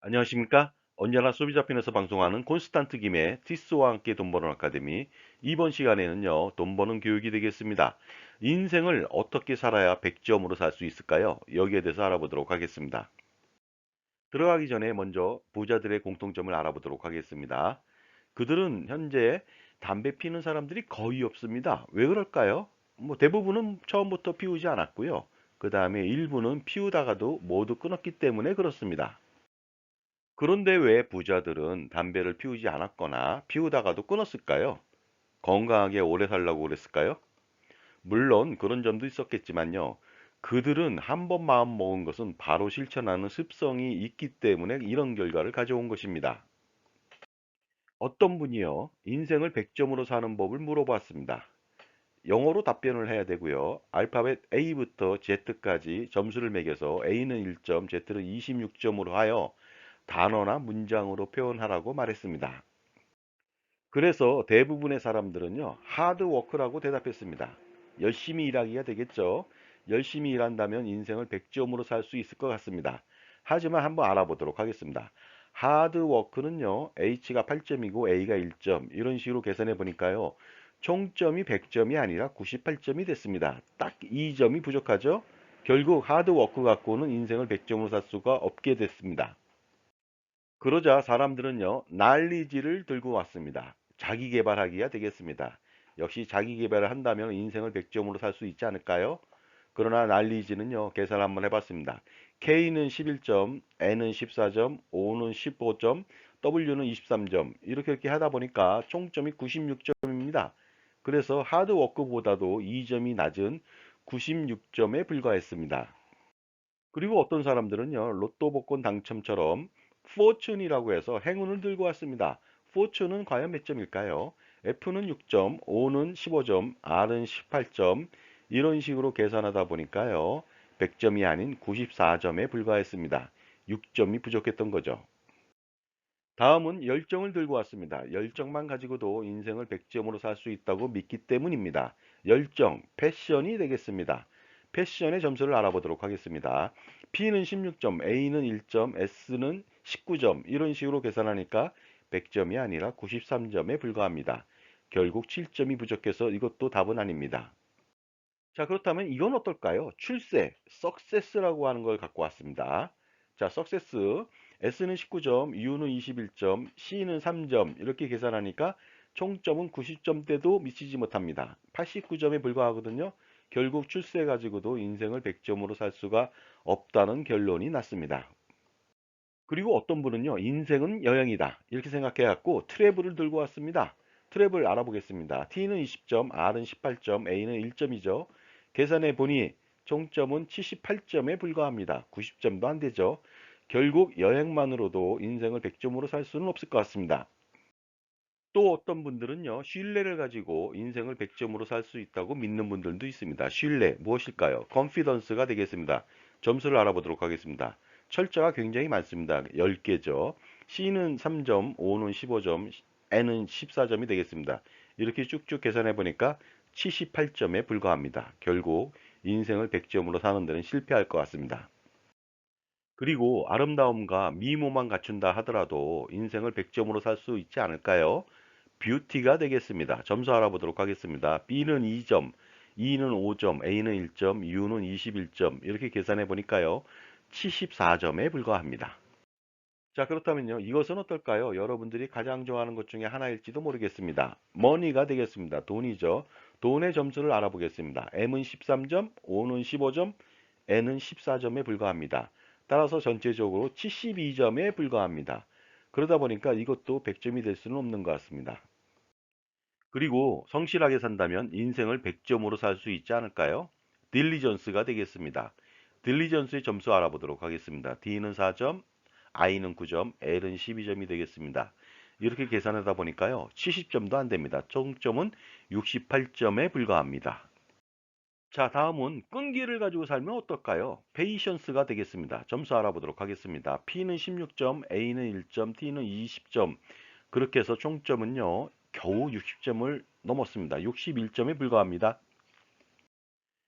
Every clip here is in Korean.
안녕하십니까? 언제나 소비자편에서 방송하는 콘스탄트 김의 티스와 함께 돈 버는 아카데미. 이번 시간에는요, 돈 버는 교육이 되겠습니다. 인생을 어떻게 살아야 100점으로 살 수 있을까요? 여기에 대해서 알아보도록 하겠습니다. 들어가기 전에 먼저 부자들의 공통점을 알아보도록 하겠습니다. 그들은 현재 담배 피는 사람들이 거의 없습니다. 왜 그럴까요? 대부분은 처음부터 피우지 않았고요. 그 다음에 일부는 피우다가도 모두 끊었기 때문에 그렇습니다. 그런데 왜 부자들은 담배를 피우지 않았거나 피우다가도 끊었을까요? 건강하게 오래 살라고 그랬을까요? 물론 그런 점도 있었겠지만요. 그들은 한번 마음 먹은 것은 바로 실천하는 습성이 있기 때문에 이런 결과를 가져온 것입니다. 어떤 분이요, 인생을 100점으로 사는 법을 물어봤습니다. 영어로 답변을 해야 되고요. 알파벳 A부터 Z까지 점수를 매겨서 A는 1점, Z는 26점으로 하여 단어나 문장으로 표현하라고 말했습니다. 그래서 대부분의 사람들은요, 하드워크라고 대답했습니다. 열심히 일하기가 되겠죠. 열심히 일한다면 인생을 100점으로 살 수 있을 것 같습니다. 하지만 한번 알아보도록 하겠습니다. 하드워크는요, H가 8점이고 A가 1점, 이런 식으로 계산해 보니까요, 총점이 100점이 아니라 98점이 됐습니다. 딱 2점이 부족하죠? 결국 하드워크 갖고는 인생을 100점으로 살 수가 없게 됐습니다. 그러자 사람들은요, 난리지를 들고 왔습니다. 자기 개발하기가 되겠습니다. 역시 자기 개발을 한다면 인생을 100점으로 살 수 있지 않을까요? 그러나 난리지는요, 계산 한번 해봤습니다. K는 11점, N은 14점, O는 15점, W는 23점, 이렇게 하다 보니까 총점이 96점입니다. 그래서 하드워크보다도 2점이 낮은 96점에 불과했습니다. 그리고 어떤 사람들은요, 로또 복권 당첨처럼 포춘이라고 해서 행운을 들고 왔습니다. 포춘은 과연 몇 점일까요? F는 6점, O는 15점, R은 18점, 이런 식으로 계산하다 보니까요, 100점이 아닌 94점에 불과했습니다. 6점이 부족했던 거죠. 다음은 열정을 들고 왔습니다. 열정만 가지고도 인생을 100점으로 살 수 있다고 믿기 때문입니다. 열정, 패션이 되겠습니다. 패션의 점수를 알아보도록 하겠습니다. P는 16점, A는 1점, S는 19점, 이런 식으로 계산하니까 100점이 아니라 93점에 불과합니다. 결국 7점이 부족해서 이것도 답은 아닙니다. 자, 그렇다면 이건 어떨까요? 출세, 석세스라고 하는 걸 갖고 왔습니다. 자, 석세스, S는 19점, U는 21점, C는 3점, 이렇게 계산하니까 총점은 90점대도 미치지 못합니다. 89점에 불과하거든요. 결국 출세 가지고도 인생을 100점으로 살 수가 없다는 결론이 났습니다. 그리고 어떤 분은요, 인생은 여행이다, 이렇게 생각해 갖고 트래블을 들고 왔습니다. 트래블 알아보겠습니다. T는 20점, R은 18점, A는 1점이죠. 계산해 보니 총점은 78점에 불과합니다. 90점도 안 되죠. 결국 여행만으로도 인생을 100점으로 살 수는 없을 것 같습니다. 또 어떤 분들은요, 신뢰를 가지고 인생을 100점으로 살 수 있다고 믿는 분들도 있습니다. 신뢰, 무엇일까요? confidence가 되겠습니다. 점수를 알아보도록 하겠습니다. 철자가 굉장히 많습니다. 10개죠. C는 3점, O는 15점, N은 14점이 되겠습니다. 이렇게 쭉쭉 계산해 보니까 78점에 불과합니다. 결국 인생을 100점으로 사는 데는 실패할 것 같습니다. 그리고 아름다움과 미모만 갖춘다 하더라도 인생을 100점으로 살 수 있지 않을까요? 뷰티가 되겠습니다. 점수 알아보도록 하겠습니다. B는 2점, E는 5점, A는 1점, U는 21점, 이렇게 계산해 보니까요, 74점에 불과합니다. 자, 그렇다면요, 이것은 어떨까요? 여러분들이 가장 좋아하는 것 중에 하나일지도 모르겠습니다. 머니가 되겠습니다. 돈이죠. 돈의 점수를 알아보겠습니다. M은 13점, O는 15점, N은 14점에 불과합니다. 따라서 전체적으로 72점에 불과합니다. 그러다 보니까 이것도 100점이 될 수는 없는 것 같습니다. 그리고 성실하게 산다면 인생을 100점으로 살 수 있지 않을까요? 딜리전스가 되겠습니다. 딜리전스의 점수 알아보도록 하겠습니다. D는 4점, I는 9점, L은 12점이 되겠습니다. 이렇게 계산하다 보니까요, 70점도 안 됩니다. 총점은 68점에 불과합니다. 자, 다음은 끈기를 가지고 살면 어떨까요? 페이션스가 되겠습니다. 점수 알아보도록 하겠습니다. P는 16점, A는 1점, T는 20점. 그렇게 해서 총점은요, 겨우 60점을 넘었습니다. 61점에 불과합니다.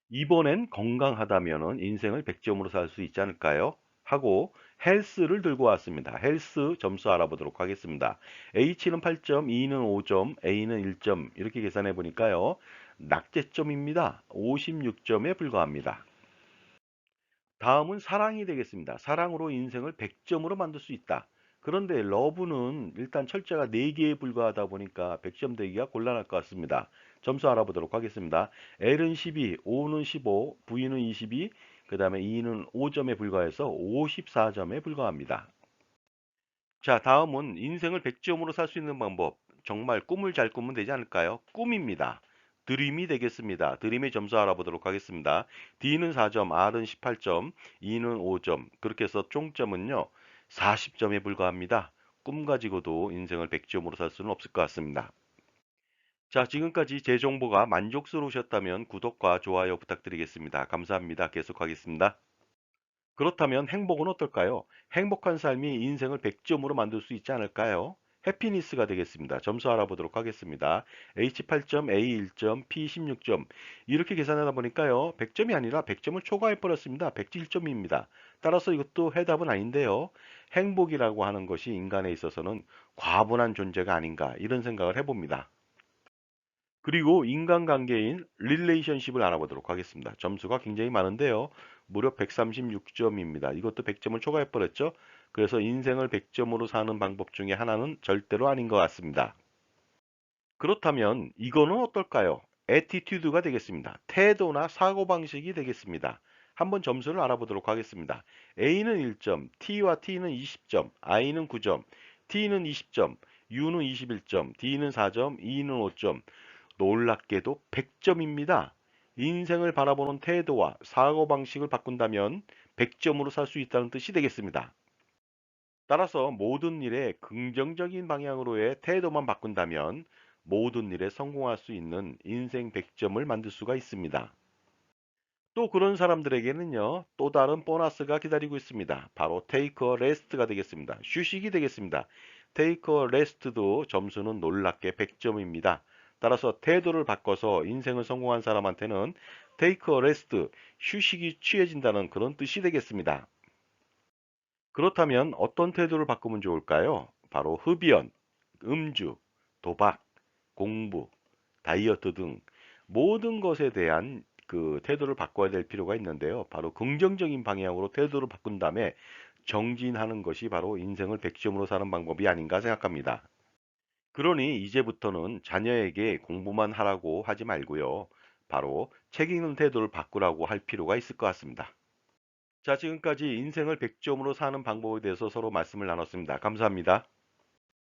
이번엔 건강하다면은 인생을 100점으로 살 수 있지 않을까요? 하고 헬스를 들고 왔습니다. 헬스 점수 알아보도록 하겠습니다. H는 8점, E는 5점, A는 1점 이렇게 계산해 보니까요. 낙제점입니다. 56점에 불과합니다. 다음은 사랑이 되겠습니다. 사랑으로 인생을 100점으로 만들 수 있다. 그런데 러브는 일단 철자가 4개에 불과하다 보니까 100점 되기가 곤란할 것 같습니다. 점수 알아보도록 하겠습니다. L은 12, O는 15, V는 22, 그 다음에 E는 5점에 불과해서 54점에 불과합니다. 자, 다음은 인생을 100점으로 살 수 있는 방법. 정말 꿈을 잘 꾸면 되지 않을까요? 꿈입니다. 드림이 되겠습니다. 드림의 점수 알아보도록 하겠습니다. D는 4점, R은 18점, E는 5점. 그렇게 해서 총점은요, 40점에 불과합니다. 꿈 가지고도 인생을 100점으로 살 수는 없을 것 같습니다. 자, 지금까지 제 정보가 만족스러우셨다면 구독과 좋아요 부탁드리겠습니다. 감사합니다. 계속하겠습니다. 그렇다면 행복은 어떨까요? 행복한 삶이 인생을 100점으로 만들 수 있지 않을까요? 해피니스가 되겠습니다. 점수 알아보도록 하겠습니다. H 8점, A 1점, P 16점. 이렇게 계산하다 보니까요. 100점이 아니라 100점을 초과해 버렸습니다. 101점입니다. 따라서 이것도 해답은 아닌데요. 행복이라고 하는 것이 인간에 있어서는 과분한 존재가 아닌가 이런 생각을 해봅니다. 그리고 인간관계인 릴레이션십을 알아보도록 하겠습니다. 점수가 굉장히 많은데요. 무려 136점입니다. 이것도 100점을 초과해 버렸죠. 그래서 인생을 100점으로 사는 방법 중에 하나는 절대로 아닌 것 같습니다. 그렇다면 이거는 어떨까요? 애티튜드가 되겠습니다. 태도나 사고방식이 되겠습니다. 한번 점수를 알아보도록 하겠습니다. A는 1점, T와 T는 20점, I는 9점, T는 20점, U는 21점, D는 4점, E는 5점. 놀랍게도 100점입니다. 인생을 바라보는 태도와 사고방식을 바꾼다면 100점으로 살 수 있다는 뜻이 되겠습니다. 따라서 모든 일에 긍정적인 방향으로의 태도만 바꾼다면 모든 일에 성공할 수 있는 인생 100점을 만들 수가 있습니다. 또 그런 사람들에게는요, 또 다른 보너스가 기다리고 있습니다. 바로 take a rest가 되겠습니다. 휴식이 되겠습니다. take a rest도 점수는 놀랍게 100점입니다. 따라서 태도를 바꿔서 인생을 성공한 사람한테는 take a rest, 휴식이 취해진다는 그런 뜻이 되겠습니다. 그렇다면 어떤 태도를 바꾸면 좋을까요? 바로 흡연, 음주, 도박, 공부, 다이어트 등 모든 것에 대한 그 태도를 바꿔야 될 필요가 있는데요. 바로 긍정적인 방향으로 태도를 바꾼 다음에 정진하는 것이 바로 인생을 100점으로 사는 방법이 아닌가 생각합니다. 그러니 이제부터는 자녀에게 공부만 하라고 하지 말고요. 바로 책 읽는 태도를 바꾸라고 할 필요가 있을 것 같습니다. 자, 지금까지 인생을 100점으로 사는 방법에 대해서 서로 말씀을 나눴습니다. 감사합니다.